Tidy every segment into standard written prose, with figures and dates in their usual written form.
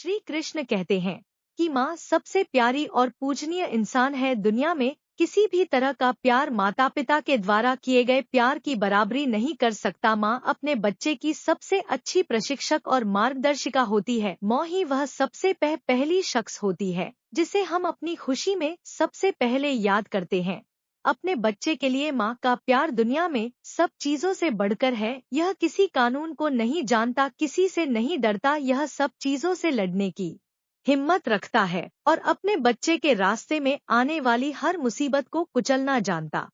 श्री कृष्ण कहते हैं कि माँ सबसे प्यारी और पूजनीय इंसान है दुनिया में। किसी भी तरह का प्यार माता पिता के द्वारा किए गए प्यार की बराबरी नहीं कर सकता। माँ अपने बच्चे की सबसे अच्छी प्रशिक्षक और मार्गदर्शिका होती है। माँ ही वह सबसे पहली शख्स होती है जिसे हम अपनी खुशी में सबसे पहले याद करते हैं। अपने बच्चे के लिए माँ का प्यार दुनिया में सब चीजों से बढ़कर है। यह किसी कानून को नहीं जानता, किसी से नहीं डरता, यह सब चीजों से लड़ने की हिम्मत रखता है और अपने बच्चे के रास्ते में आने वाली हर मुसीबत को कुचलना जानता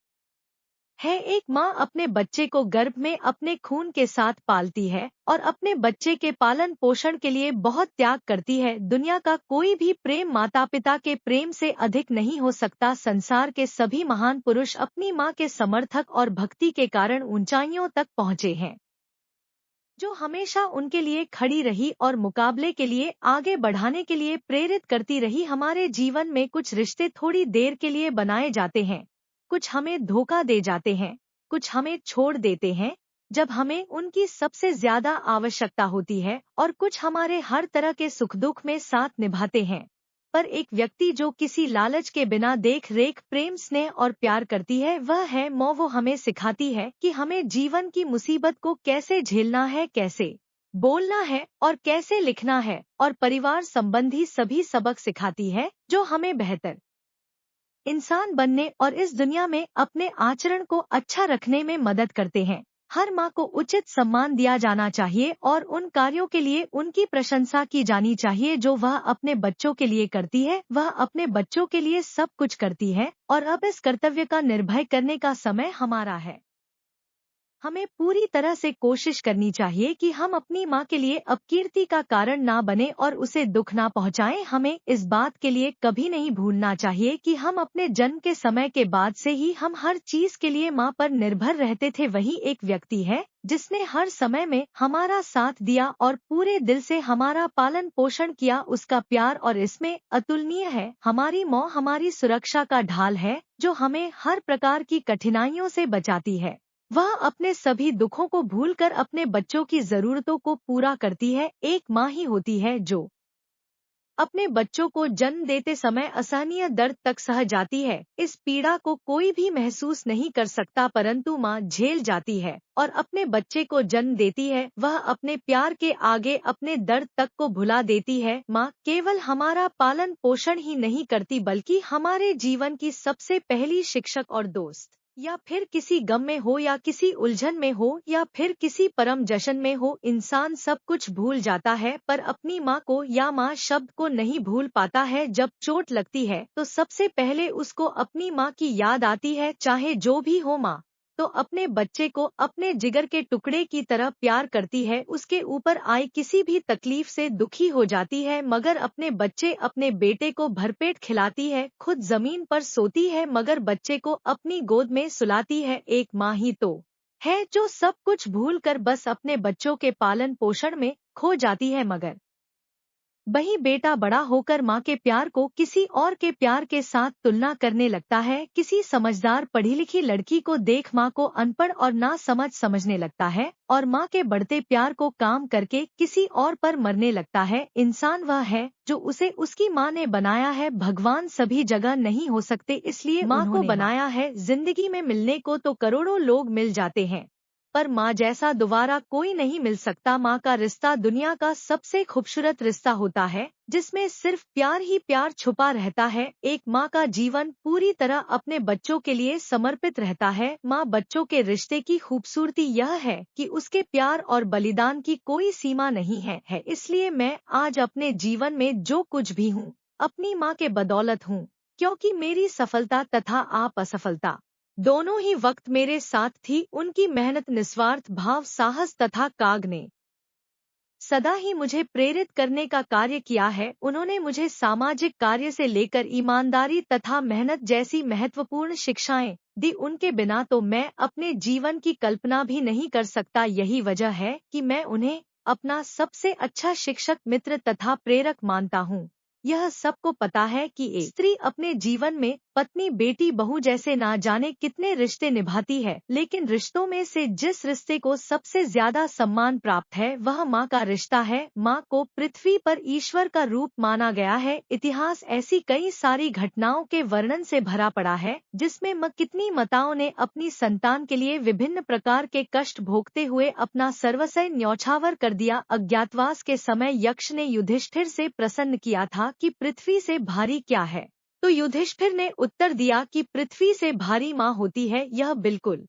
है। एक माँ अपने बच्चे को गर्भ में अपने खून के साथ पालती है और अपने बच्चे के पालन पोषण के लिए बहुत त्याग करती है। दुनिया का कोई भी प्रेम माता पिता के प्रेम से अधिक नहीं हो सकता। संसार के सभी महान पुरुष अपनी माँ के समर्थक और भक्ति के कारण ऊंचाइयों तक पहुँचे हैं, जो हमेशा उनके लिए खड़ी रही और मुकाबले के लिए आगे बढ़ाने के लिए प्रेरित करती रही। हमारे जीवन में कुछ रिश्ते थोड़ी देर के लिए बनाए जाते हैं, कुछ हमें धोखा दे जाते हैं, कुछ हमें छोड़ देते हैं जब हमें उनकी सबसे ज्यादा आवश्यकता होती है, और कुछ हमारे हर तरह के सुख दुख में साथ निभाते हैं। पर एक व्यक्ति जो किसी लालच के बिना देख रेख प्रेम स्नेह और प्यार करती है, वह है माँ। वो हमें सिखाती है कि हमें जीवन की मुसीबत को कैसे झेलना है, कैसे बोलना है और कैसे लिखना है, और परिवार संबंधी सभी सबक सिखाती है जो हमें बेहतर इंसान बनने और इस दुनिया में अपने आचरण को अच्छा रखने में मदद करते हैं। हर माँ को उचित सम्मान दिया जाना चाहिए और उन कार्यों के लिए उनकी प्रशंसा की जानी चाहिए जो वह अपने बच्चों के लिए करती है। वह अपने बच्चों के लिए सब कुछ करती है और अब इस कर्तव्य का निर्वहन करने का समय हमारा है। हमें पूरी तरह से कोशिश करनी चाहिए कि हम अपनी माँ के लिए अपकीर्ति का कारण ना बने और उसे दुख ना पहुँचाएं। हमें इस बात के लिए कभी नहीं भूलना चाहिए कि हम अपने जन्म के समय के बाद से ही हम हर चीज के लिए माँ पर निर्भर रहते थे। वही एक व्यक्ति है जिसने हर समय में हमारा साथ दिया और पूरे दिल से हमारा पालन पोषण किया। उसका प्यार और इसमें अतुलनीय है। हमारी माँ हमारी सुरक्षा का ढाल है जो हमें हर प्रकार की कठिनाइयों से बचाती है। वह अपने सभी दुखों को भूलकर अपने बच्चों की जरूरतों को पूरा करती है। एक माँ ही होती है जो अपने बच्चों को जन्म देते समय असहनीय दर्द तक सह जाती है। इस पीड़ा को कोई भी महसूस नहीं कर सकता, परंतु माँ झेल जाती है और अपने बच्चे को जन्म देती है। वह अपने प्यार के आगे अपने दर्द तक को भुला देती है। माँ केवल हमारा पालन पोषण ही नहीं करती बल्कि हमारे जीवन की सबसे पहली शिक्षक और दोस्त। या फिर किसी गम में हो या किसी उलझन में हो या फिर किसी परम जश्न में हो, इंसान सब कुछ भूल जाता है पर अपनी माँ को या माँ शब्द को नहीं भूल पाता है। जब चोट लगती है तो सबसे पहले उसको अपनी माँ की याद आती है। चाहे जो भी हो, माँ तो अपने बच्चे को अपने जिगर के टुकड़े की तरह प्यार करती है। उसके ऊपर आई किसी भी तकलीफ से दुखी हो जाती है, मगर अपने बेटे को भरपेट खिलाती है। खुद जमीन पर सोती है मगर बच्चे को अपनी गोद में सुलाती है। एक माँ ही तो है जो सब कुछ भूलकर बस अपने बच्चों के पालन पोषण में खो जाती है, मगर वही बेटा बड़ा होकर माँ के प्यार को किसी और के प्यार के साथ तुलना करने लगता है। किसी समझदार पढ़ी लिखी लड़की को देख माँ को अनपढ़ और ना समझने लगता है और माँ के बढ़ते प्यार को काम करके किसी और पर मरने लगता है। इंसान वह है जो उसे उसकी माँ ने बनाया है। भगवान सभी जगह नहीं हो सकते, इसलिए माँ को बनाया है। जिंदगी में मिलने को तो करोड़ों लोग मिल जाते हैं पर माँ जैसा दोबारा कोई नहीं मिल सकता। माँ का रिश्ता दुनिया का सबसे खूबसूरत रिश्ता होता है जिसमें सिर्फ प्यार ही प्यार छुपा रहता है। एक माँ का जीवन पूरी तरह अपने बच्चों के लिए समर्पित रहता है। माँ बच्चों के रिश्ते की खूबसूरती यह है कि उसके प्यार और बलिदान की कोई सीमा नहीं है। इसलिए मैं आज अपने जीवन में जो कुछ भी हूँ अपनी माँ के बदौलत हूँ, क्योंकि मेरी सफलता तथा आप असफलता दोनों ही वक्त मेरे साथ थी। उनकी मेहनत, निस्वार्थ भाव, साहस तथा त्याग ने सदा ही मुझे प्रेरित करने का कार्य किया है। उन्होंने मुझे सामाजिक कार्य से लेकर ईमानदारी तथा मेहनत जैसी महत्वपूर्ण शिक्षाएं दी। उनके बिना तो मैं अपने जीवन की कल्पना भी नहीं कर सकता। यही वजह है कि मैं उन्हें अपना सबसे अच्छा शिक्षक, मित्र तथा प्रेरक मानता हूँ। यह सबको पता है कि एक स्त्री अपने जीवन में पत्नी बेटी बहू जैसे ना जाने कितने रिश्ते निभाती है, लेकिन रिश्तों में से जिस रिश्ते को सबसे ज्यादा सम्मान प्राप्त है वह माँ का रिश्ता है। माँ को पृथ्वी पर ईश्वर का रूप माना गया है। इतिहास ऐसी कई सारी घटनाओं के वर्णन से भरा पड़ा है, जिसमें कितनी माताओं ने अपनी संतान के लिए विभिन्न प्रकार के कष्ट भोगते हुए अपना सर्वस्व न्यौछावर कर दिया। अज्ञातवास के समय यक्ष ने युधिष्ठिर से प्रश्न किया था कि पृथ्वी से भारी क्या है, तो युधिष्ठिर ने उत्तर दिया कि पृथ्वी से भारी माँ होती है। यह बिल्कुल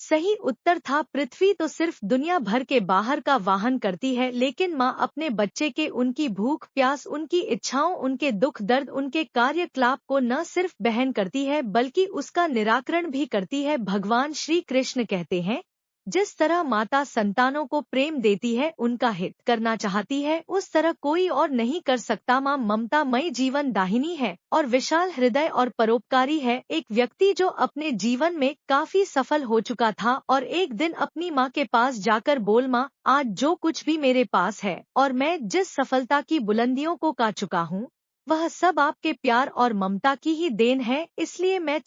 सही उत्तर था। पृथ्वी तो सिर्फ दुनिया भर के बाहर का वाहन करती है, लेकिन माँ अपने बच्चे के उनकी भूख प्यास, उनकी इच्छाओं, उनके दुख दर्द, उनके कार्यकलाप को न सिर्फ बहन करती है बल्कि उसका निराकरण भी करती है। भगवान श्री कृष्ण कहते हैं, जिस तरह माता संतानों को प्रेम देती है, उनका हित करना चाहती है, उस तरह कोई और नहीं कर सकता। माँ ममतामयी जीवन दाहिनी है और विशाल हृदय और परोपकारी है। एक व्यक्ति जो अपने जीवन में काफी सफल हो चुका था और एक दिन अपनी माँ के पास जाकर बोल, माँ आज जो कुछ भी मेरे पास है और मैं जिस सफलता की बुलंदियों को पा चुका हूँ, वह सब आपके प्यार और ममता की ही देन है। इसलिए मैं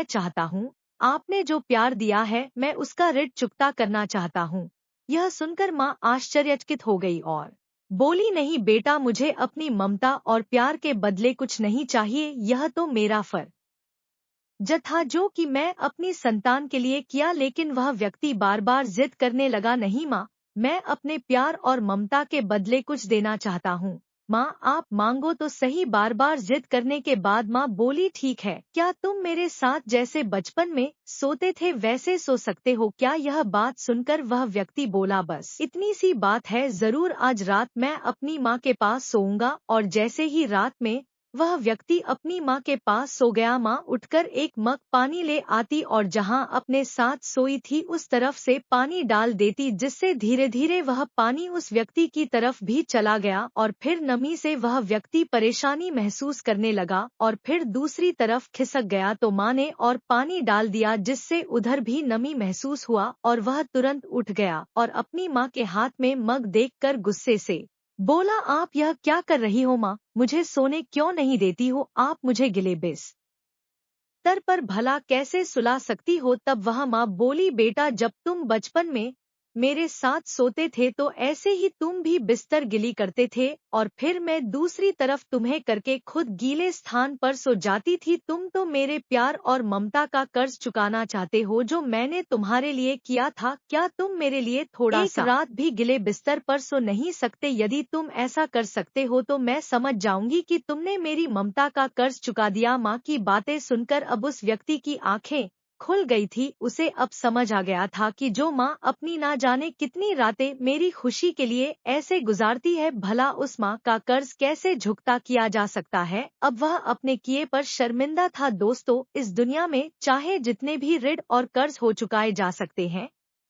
चाहता हूँ आपने जो प्यार दिया है मैं उसका ऋण चुकता करना चाहता हूँ। यह सुनकर माँ आश्चर्यचकित हो गई और बोली, नहीं बेटा, मुझे अपनी ममता और प्यार के बदले कुछ नहीं चाहिए। यह तो मेरा फर्ज था जो कि मैं अपनी संतान के लिए किया। लेकिन वह व्यक्ति बार बार जिद करने लगा, नहीं माँ, मैं अपने प्यार और ममता के बदले कुछ देना चाहता हूँ। माँ आप मांगो तो सही। बार बार जिद करने के बाद माँ बोली, ठीक है, क्या तुम मेरे साथ जैसे बचपन में सोते थे वैसे सो सकते हो क्या? यह बात सुनकर वह व्यक्ति बोला, बस इतनी सी बात है, जरूर आज रात मैं अपनी माँ के पास सोऊंगा। और जैसे ही रात में वह व्यक्ति अपनी माँ के पास सो गया, माँ उठकर एक मग पानी ले आती और जहाँ अपने साथ सोई थी उस तरफ से पानी डाल देती, जिससे धीरे धीरे वह पानी उस व्यक्ति की तरफ भी चला गया और फिर नमी से वह व्यक्ति परेशानी महसूस करने लगा और फिर दूसरी तरफ खिसक गया तो माँ ने और पानी डाल दिया, जिससे उधर भी नमी महसूस हुआ और वह तुरंत उठ गया और अपनी माँ के हाथ में मग देखकर गुस्से से बोला, आप यह क्या कर रही हो माँ? मुझे सोने क्यों नहीं देती हो? आप मुझे गिले बिस्तर पर भला कैसे सुला सकती हो? तब वह माँ बोली, बेटा जब तुम बचपन में मेरे साथ सोते थे तो ऐसे ही तुम भी बिस्तर गिली करते थे और फिर मैं दूसरी तरफ तुम्हें करके खुद गीले स्थान पर सो जाती थी। तुम तो मेरे प्यार और ममता का कर्ज चुकाना चाहते हो जो मैंने तुम्हारे लिए किया था। क्या तुम मेरे लिए थोड़ा सा रात भी गिले बिस्तर पर सो नहीं सकते? यदि तुम ऐसा कर सकते हो तो मैं समझ जाऊंगी कि तुमने मेरी ममता का कर्ज चुका दिया। माँ की बातें सुनकर अब उस व्यक्ति की आंखें खुल गई थी। उसे अब समझ आ गया था कि जो माँ अपनी ना जाने कितनी रातें मेरी खुशी के लिए ऐसे गुजारती है, भला उस माँ का कर्ज कैसे चुकता किया जा सकता है? अब वह अपने किए पर शर्मिंदा था। दोस्तों, इस दुनिया में चाहे जितने भी ऋण और कर्ज हो चुकाए जा सकते हैं,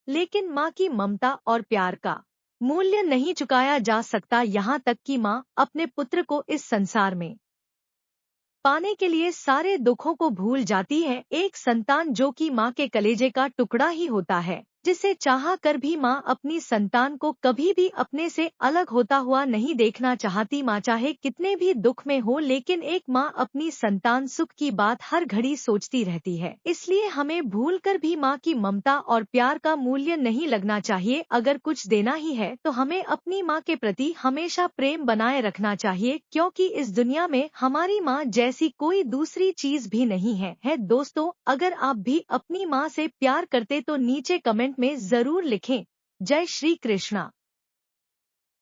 लेकिन माँ की ममता और प्यार का मूल्य नहीं चुकाया जा सकता। यहाँ तक कि माँ अपने पुत्र को इस संसार में पाने के लिए सारे दुखों को भूल जाती है। एक संतान जो कि माँ के कलेजे का टुकड़ा ही होता है, जिसे चाह कर भी माँ अपनी संतान को कभी भी अपने से अलग होता हुआ नहीं देखना चाहती। माँ चाहे कितने भी दुख में हो, लेकिन एक माँ अपनी संतान सुख की बात हर घड़ी सोचती रहती है। इसलिए हमें भूलकर भी माँ की ममता और प्यार का मूल्य नहीं लगना चाहिए। अगर कुछ देना ही है तो हमें अपनी माँ के प्रति हमेशा प्रेम बनाए रखना चाहिए, क्योंकि इस दुनिया में हमारी माँ जैसी कोई दूसरी चीज भी नहीं है। दोस्तों, अगर आप भी अपनी माँ से प्यार करते तो नीचे कमेंट में जरूर लिखें। जय श्री कृष्णा।